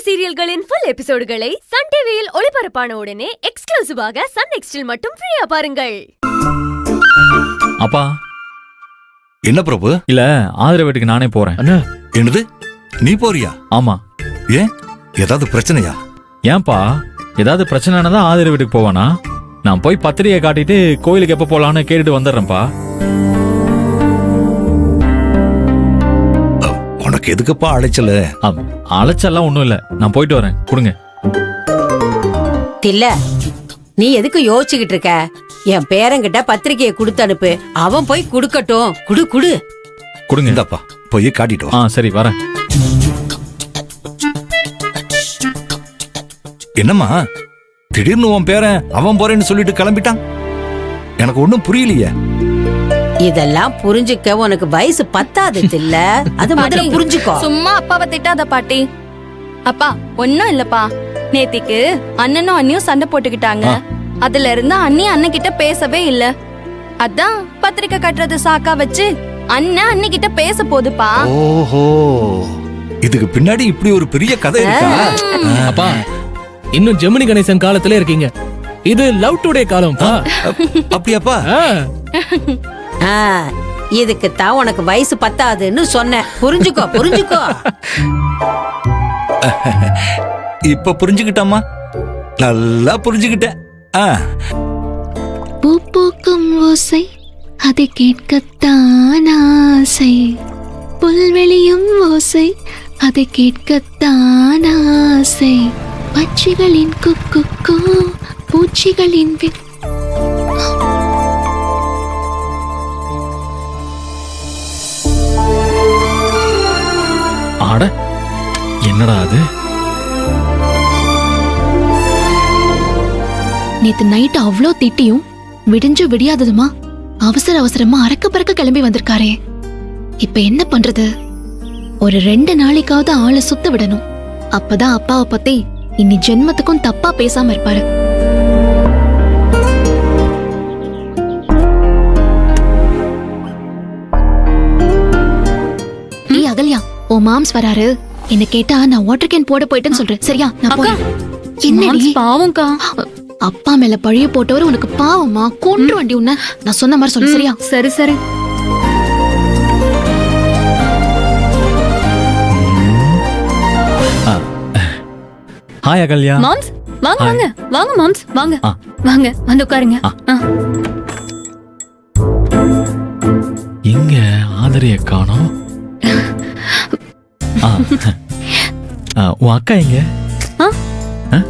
சீரியல்களின் full எபிசோடுகளை Sun டிவியில் ஒளிபரப்பான உடனே எக்ஸ்க்ளூசிவாக சன் நெக்ஸ்டில் மட்டும் ஃப்ரீயா பாருங்கள். அப்பா என்ன பிரபு? இல்ல ஆதரவு வீட்டுக்கு நானே போறேன். என்னது, நீ போறியா? ஆமா. ஏன், ஏதாவது பிரச்சனையா? ஏன்பா, ஏதாவது பிரச்சனைனா தான் ஆதரவு வீட்டுக்கு போவானா? நான் போய் பத்திரிகை காட்டிட்டு கோயிலுக்கு எப்ப போலான்னு கேட்டுட்டு வந்துடுறேன்ப்பா. உனக்கு எதுக்குப்பா அழைச்சல? அழைச்செல்லாம் ஒண்ணும் இல்ல, நான் போயிட்டு வரேன். கொடுங்க. இல்ல, நீ எதுக்கு யோசிச்சுக்கிட்டு இருக்க? என் பேரங்கிட்ட பத்திரிகையை கொடுத்து அனுப்பு, அவன் போய் குடுக்கட்டும். குடு குடு கொடுங்க. இந்தாப்பா, போய் காட்டிட்டு வா. சரி வரேன். என்னம்மா திடீர்னு உன் பேரன் அவன் போறேன்னு சொல்லிட்டு கிளம்பிட்டான்? எனக்கு ஒண்ணும் புரியலையே. இதெல்லாம் புரிஞ்சுக்க உனக்கு வயசு பத்தாது இல்ல, அது முதல்ல புரிஞ்சுக்கோ. சும்மா அப்பாவை திட்டாத பாட்டி. அப்பா ஒன்னும் இல்லப்பா, நேத்திக்கு அண்ணனும் அண்ணியும் சண்டை போட்டுக்கிட்டாங்க. அதுல இருந்து அண்ணி அண்ணன் கிட்ட பேசவே இல்ல. அதான் பத்திரிக்கை கட்டுறது சாக்கா வச்சு அண்ணன் அண்ணி கிட்ட பேச போதுப்பா. ஓஹோ, இதுக்கு பின்னாடி இப்படி ஒரு பெரிய கதை இருக்கா? அப்பா, இன்னும் ஜெமினி கணேசன் காலத்துல இருக்கீங்க. இது லவ் டுடே காலம். அப்படியாப்பா? இதுக்கு தான் உனக்கு வயசு பத்தாதுன்னு சொன்ன. புரிஞ்சுக்கோ புரிஞ்சுக்கோ. இப்ப புரிஞ்சுக்கிட்டம்மா, நல்லா புரிஞ்சுக்கிட்டேன். பூ பூக்கும் ஓசை அதை கேட்கத்தான் ஆசை, புல்வெளியும் ஓசை அதை கேட்கத்தான் ஆசை, பட்சிகளின் குக்கு பூச்சிகளின் ஆட, என்னடா அது? நேத்து நைட் அவ்ளோ திட்டியும் விடிஞ்சு விடியாததுமா அவசர அவசரமா அறக்க பறக்க கிளம்பி வந்திருக்காரே. இப்ப என்ன பண்றது? ஒரு 2 நாளைக்காவது ஆளை சுத்த விடணும். அப்பதான் அப்பாவை பத்தி இனி ஜென்மத்துக்கும் தப்பா பேசாம இருப்பாரு. ஏய் அகல்யா, ஓ மாம்ஸ் வராரு. என்ன கேட்டா நான் வாட்டர் கேன் போட போயிட்டேன்னு சொல்றேன். சரியா? நான் போறேன். என்ன பாவம்க்கா, அப்பா மேல பழிய போட்டவர் உனக்கு பாவமா? கொன்று வண்டி உன்ன. நான் சொன்ன மாதிரி சொல்லு. சரியா? சரி சரி. ஹாய் அகல்யா. மாம்ஸ் வாங்க வாங்க வாங்க மாம்ஸ் வாங்க ஆ. வாங்க வந்து உட்காருங்க. எங்க ஆதரைய காணோம்? உன் அக்கா எங்க?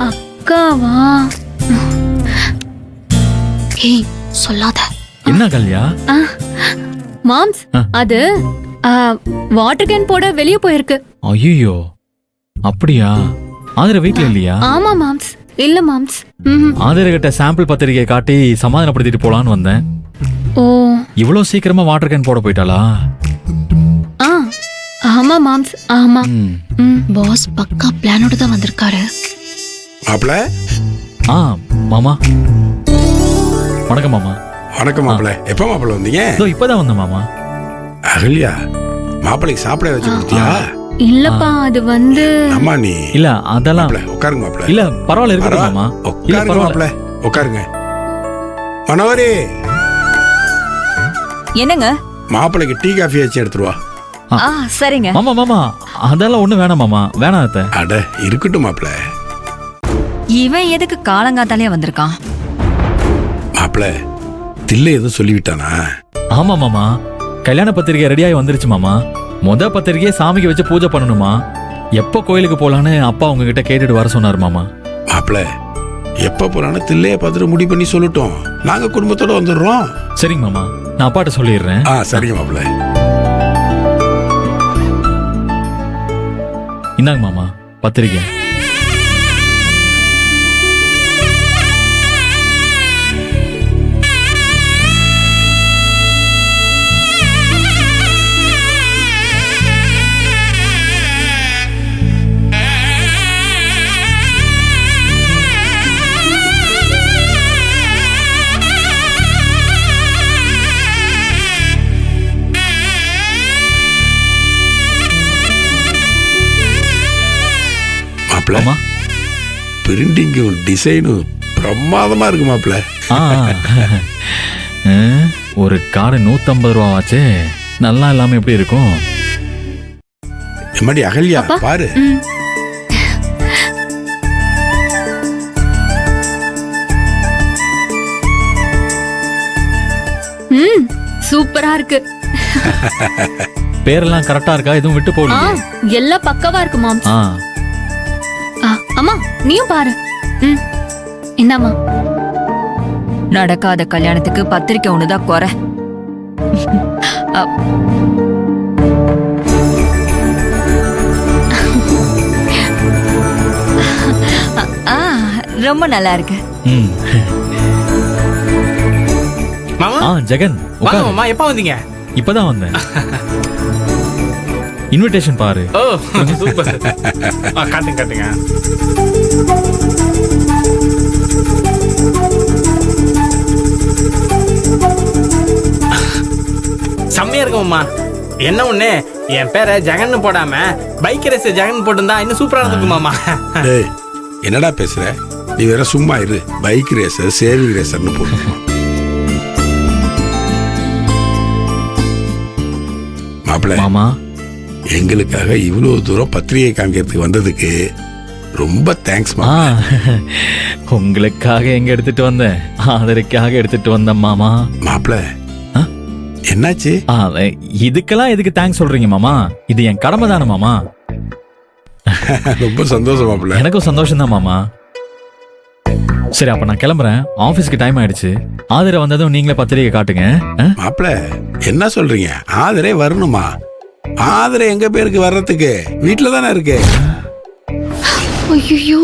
அக்காவா? ஏய் சொல்லாத. என்ன அகல்யா? மாம்ஸ் அது வாட்டர் கேன் போட வெளிய போயிருக்கு. ஐயோ, அப்படியா? ஆதர வீட்ல இல்லையா? ஆமா மாம்ஸ். இல்ல மாம்ஸ். ஆதர கிட்ட சாம்பிள் பத்திரிகை காட்டி சமாதானப்படுத்திட்டு போலான்னு வந்தேன். ஓ, இவ்வளவு சீக்கிரமா வாட்டர் கேன் போட போயிட்டாளா? ஆமா மாம்ஸ், ஆமா. பாஸ் பக்கா பிளானோட தான் வந்திருக்காரு. மாப்பிள. மாமா வணக்கம். மாமா வணக்கம் மாப்பிள. எப்ப மாப்பிள வந்தீங்க? இப்பதான் வந்தேன் மாமா. அகல்யா, மாப்பிளைக்கு சாப்பிட வச்சு கொடுத்தியா? இல்லப்பா, அது வந்து அம்மா நீ இல்ல அதெல்லாம் உட்காருங்க மாப்பிள. இல்ல பரவாயில்ல, இருக்கு மாமா. உட்காருங்க மாப்பிள, உட்காருங்க. மனோரி, என்னங்க? மாப்பிளைக்கு டீ காஃபி வச்சு எடுத்துருவா. சரிங்க மாமா. மாமா அதெல்லாம் ஒண்ணு வேணாம் மாமா, வேணாம் அத்தை. அட இருக்கட்டும் மாப்பிள. இவன் எதுக்கு காலங்காத்தாலே வந்திருக்கான்? மாப்பிள, தில்லை எதுவும் சொல்லிவிட்டானா? ஆமா மாமா, கல்யாண பத்திரிகை ரெடியாகி வந்துருச்சு மாமா. பத்திரிகையை சாமிக்கு வச்சு பூஜை பண்ணணுமா. எப்ப கோயிலுக்கு போலான்னு அப்பா உங்ககிட்ட கேட்டுட்டு வர சொன்னார் மாமா. மாப்பிள, எப்ப போறான்னு தில்லைய பார்த்துட்டு முடிவு பண்ணி சொல்லட்டும். நாங்க குடும்பத்தோட வந்துடுறோம். சரிங்க மாமா, நான் அப்பாட்ட சொல்லிடுறேன். சரிங்க மாப்பிள. இந்தாங்க மாமா பத்திரிகை. மாப்பிள்ள மாமா பிரிண்டிங்கும் டிசைனும் பிரமாதமா இருக்கு மாப்பிள்ள. ஆ ஆ, ஒரு கார்டு 150 ரூபா ஆச்சு. நல்லா இல்லாம எப்படி இருக்கும்? எம்மாடி அகல்யா பாரு. சூப்பரா இருக்கு. பேரெல்லாம் கரெக்டா இருக்கா? எதுவும் விட்டு போகலையே? எல்லாம் பக்கவா இருக்கு மாம். ஆ அம்மா நீயும் பாரு. இந்தாம்மா. நடக்காத கல்யாணத்துக்கு பத்திரிக்கை ஒண்ணுதான் குறை. ஆ, ரொம்ப நல்லா இருக்கு. ம். மாமா ஆ ஜெகன் வாங்க உட்காரு. மாமா, எப்ப வந்தீங்க? இப்பதான் வந்தேன். இன்விடேஷன் பாரு. ஓ சூப்பர். காட்டுங்க காட்டுங்க. செம்மையா இருக்கு மாமா. என்ன ஒண்ணு, என் பேரை ஜெகன் போடாம பைக் ரேஸ் ஜெகன் போட்டிருந்தா இன்னும் சூப்பரா இருந்திருக்கும் மாமா. டேய் என்னடா பேசுற? நீ வேற சும்மா இரு. பைக் ரேசர் சேவிங் ரேசர்னு போட்டு மாப்பிள்ள. மாமா எங்களுக்காக இவ்வளவு தூரம் பத்திரிகை காமிக்கிறதுக்கு வந்ததுக்கு ரொம்ப தேங்க்ஸ் ஆ உங்களுக்காக எங்க எடுத்துட்டு வந்தேன்? ஆதரைக்காக எடுத்துட்டு வந்தேன் மாமா. மாப்பிள்ள. என்னாச்சு? ஆ, இதுக்கெல்லாம் எதுக்கு தேங்க்ஸ் சொல்றீங்க மாமா? இது என் கடமை தானே மாமா. ரொம்ப சந்தோஷம் மாப்பிள்ள. எனக்கும் சந்தோஷம் தான் மாமா. சரி அப்ப நான் கிளம்புறேன். ஆபீஸ்க்கு டைம் ஆயிடுச்சு. ஆதிரை வந்ததும் நீங்களே பத்திரிகை காட்டுங்க. மாப்பிள்ள என்ன சொல்றீங்க? ஆதரே வரணுமா? ஆதரை எங்க பேருக்கு வர்றதுக்கு வீட்டுல தானே இருக்கு. ஐயோ,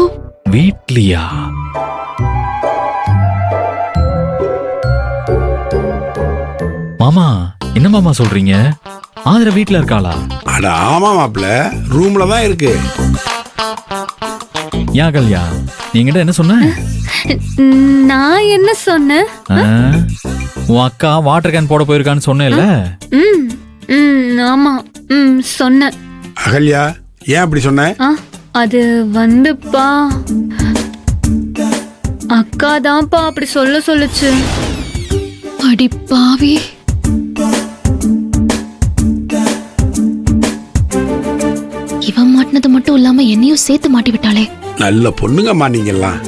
வீட்லியா? மாமா என்ன மாமா சொல்றீங்க? ஆதிரை வீட்ல இருக்காளா? அட ஆமா மாப்பிள்ள, ரூம்ல தான் இருக்கு. யா கல்யா, நீங்கிட்ட என்ன சொன்ன? நான் என்ன சொன்னேன்? ஆ, உன் அக்கா வாட்டர் கேன் போட போயிருக்கான்னு சொன்னேல்ல? ஆமா சொன்னேன். அகல்யா ஏன் அப்படி சொன்ன? அது வந்துப்பா, அக்கா தான்ப்பா அப்படி சொல்லுச்சு. அடி பாவி. இவன் மாட்டினது மட்டும் இல்லாம என்னையும் சேர்த்து மாட்டி விட்டாளே. நல்ல பொண்ணுங்கம்மா நீங்கெல்லாம்.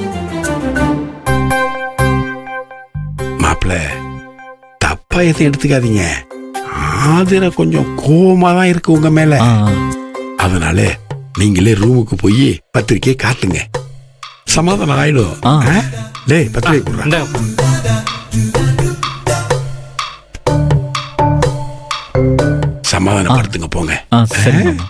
மாப்பிள்ள தப்பா எதுவும் எடுத்துக்காதீங்க. ஆதிரை கொஞ்சம் கோவமா தான் இருக்கு உங்க மேல. ஆ, அதனால நீங்களே ரூமுக்கு போய் பத்திரிக்கையை காட்டுங்க. சமாதானம் ஆயிடும். ஆ. டேய் பத்திரிக்கை கொடுறா. இந்தாங்க. சமாதானப்படுத்துங்க போங்க. ஆ, சரி மாமா.